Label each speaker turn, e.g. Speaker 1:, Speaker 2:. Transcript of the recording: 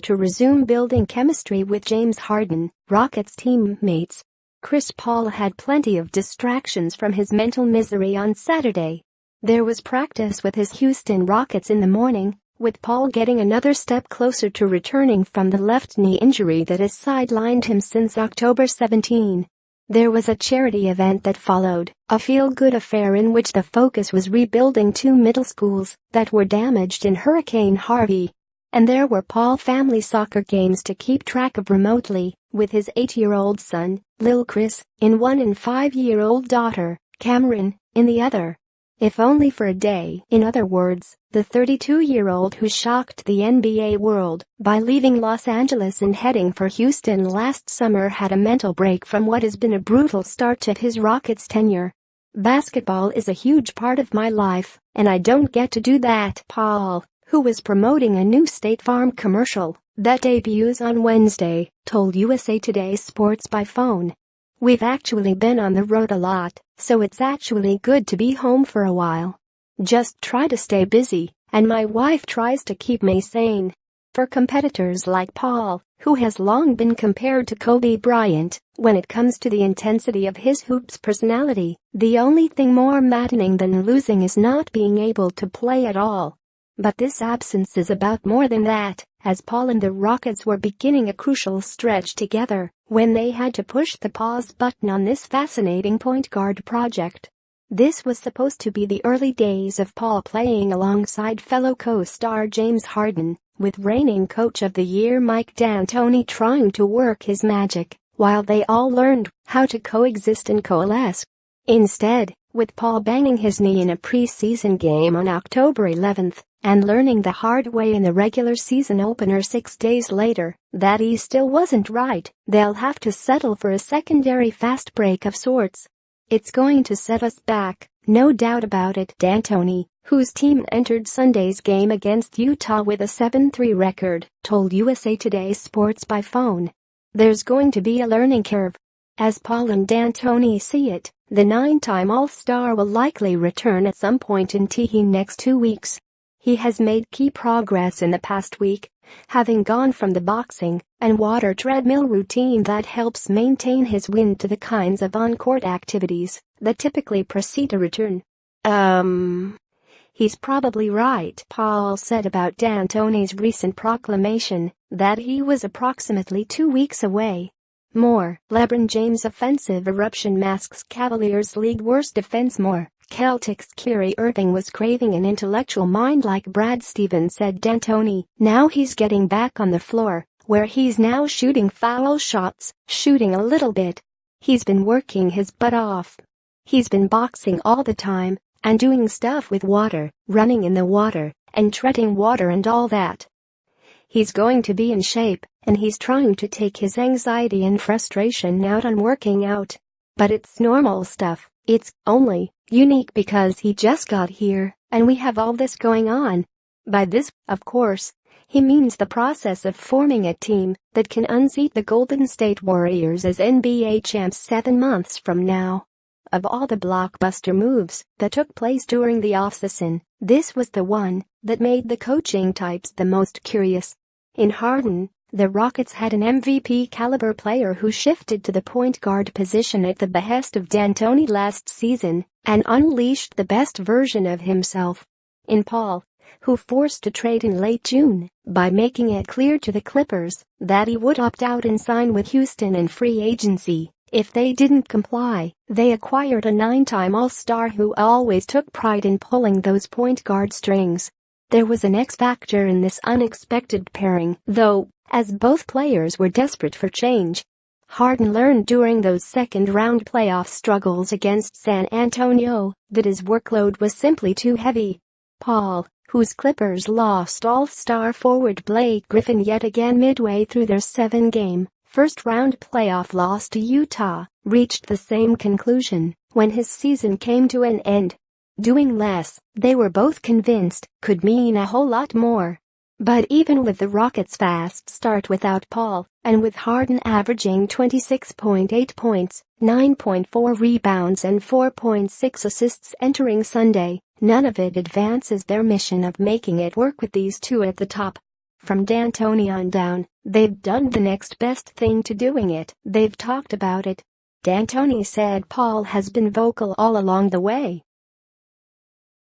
Speaker 1: to resume building chemistry with James Harden, Rockets teammates. Chris Paul had plenty of distractions from his mental misery on Saturday. There was practice with his Houston Rockets in the morning, with Paul getting another step closer to returning from the left knee injury that has sidelined him since October 17. There was a charity event that followed, a feel-good affair in which the focus was rebuilding two middle schools that were damaged in Hurricane Harvey. And there were Paul family soccer games to keep track of remotely, with his 8-year-old son, Lil Chris, in one and 5-year-old daughter, Camryn, in the other. If only for a day. In other words, the 32-year-old who shocked the NBA world by leaving Los Angeles and heading for Houston last summer had a mental break from what has been a brutal start to his Rockets tenure. "Basketball is a huge part of my life, and I don't get to do that," Paul, who was promoting a new State Farm commercial that debuts on Wednesday, told USA Today Sports by phone. "We've actually been on the road a lot, so it's actually good to be home for a while. Just try to stay busy, and my wife tries to keep me sane." For competitors like Paul, who has long been compared to Kobe Bryant when it comes to the intensity of his hoops personality, the only thing more maddening than losing is not being able to play at all. But this absence is about more than that, as Paul and the Rockets were beginning a crucial stretch together when they had to push the pause button on this fascinating point guard project. This was supposed to be the early days of Paul playing alongside fellow co-star James Harden, with reigning Coach of the Year Mike D'Antoni trying to work his magic while they all learned how to coexist and coalesce. Instead, with Paul banging his knee in a preseason game on October 11 and learning the hard way in the regular season opener 6 days later that he still wasn't right, they'll have to settle for a secondary fast break of sorts. "It's going to set us back, no doubt about it," D'Antoni, whose team entered Sunday's game against Utah with a 7-3 record, told USA Today Sports by phone. "There's going to be a learning curve. As Paul and D'Antoni see it, the 9-time All-Star will likely return at some point in the next 2 weeks. He has made key progress in the past week, having gone from the boxing and water treadmill routine that helps maintain his wind to the kinds of on-court activities that typically precede a return." He's probably right," Paul said about D'Antoni's recent proclamation that he was approximately 2 weeks away. More, LeBron James' offensive eruption masks Cavaliers' league worst defense more. Celtics' Kyrie Irving was craving an intellectual mind like Brad Stevens, said D'Antoni. "Now he's getting back on the floor, where he's now shooting foul shots, shooting a little bit. He's been working his butt off. He's been boxing all the time and doing stuff with water, running in the water and treading water and all that. He's going to be in shape, and he's trying to take his anxiety and frustration out on working out. But it's normal stuff. It's only unique because he just got here, and we have all this going on." By this, of course, he means the process of forming a team that can unseat the Golden State Warriors as NBA champs 7 months from now. Of all the blockbuster moves that took place during the offseason, this was the one that made the coaching types the most curious. In Harden, the Rockets had an MVP-caliber player who shifted to the point guard position at the behest of D'Antoni last season and unleashed the best version of himself. In Paul, who forced a trade in late June by making it clear to the Clippers that he would opt out and sign with Houston in free agency if they didn't comply, they acquired a 9-time All-Star who always took pride in pulling those point guard strings. There was an X factor in this unexpected pairing, though, as both players were desperate for change. Harden learned during those second-round playoff struggles against San Antonio that his workload was simply too heavy. Paul, whose Clippers lost All-Star forward Blake Griffin yet again midway through their 7-game, first-round playoff loss to Utah, reached the same conclusion when his season came to an end. Doing less, they were both convinced, could mean a whole lot more. But even with the Rockets' fast start without Paul, and with Harden averaging 26.8 points, 9.4 rebounds and 4.6 assists entering Sunday, none of it advances their mission of making it work with these two at the top. From D'Antoni on down, they've done the next best thing to doing it. They've talked about it. D'Antoni said Paul has been vocal all along the way.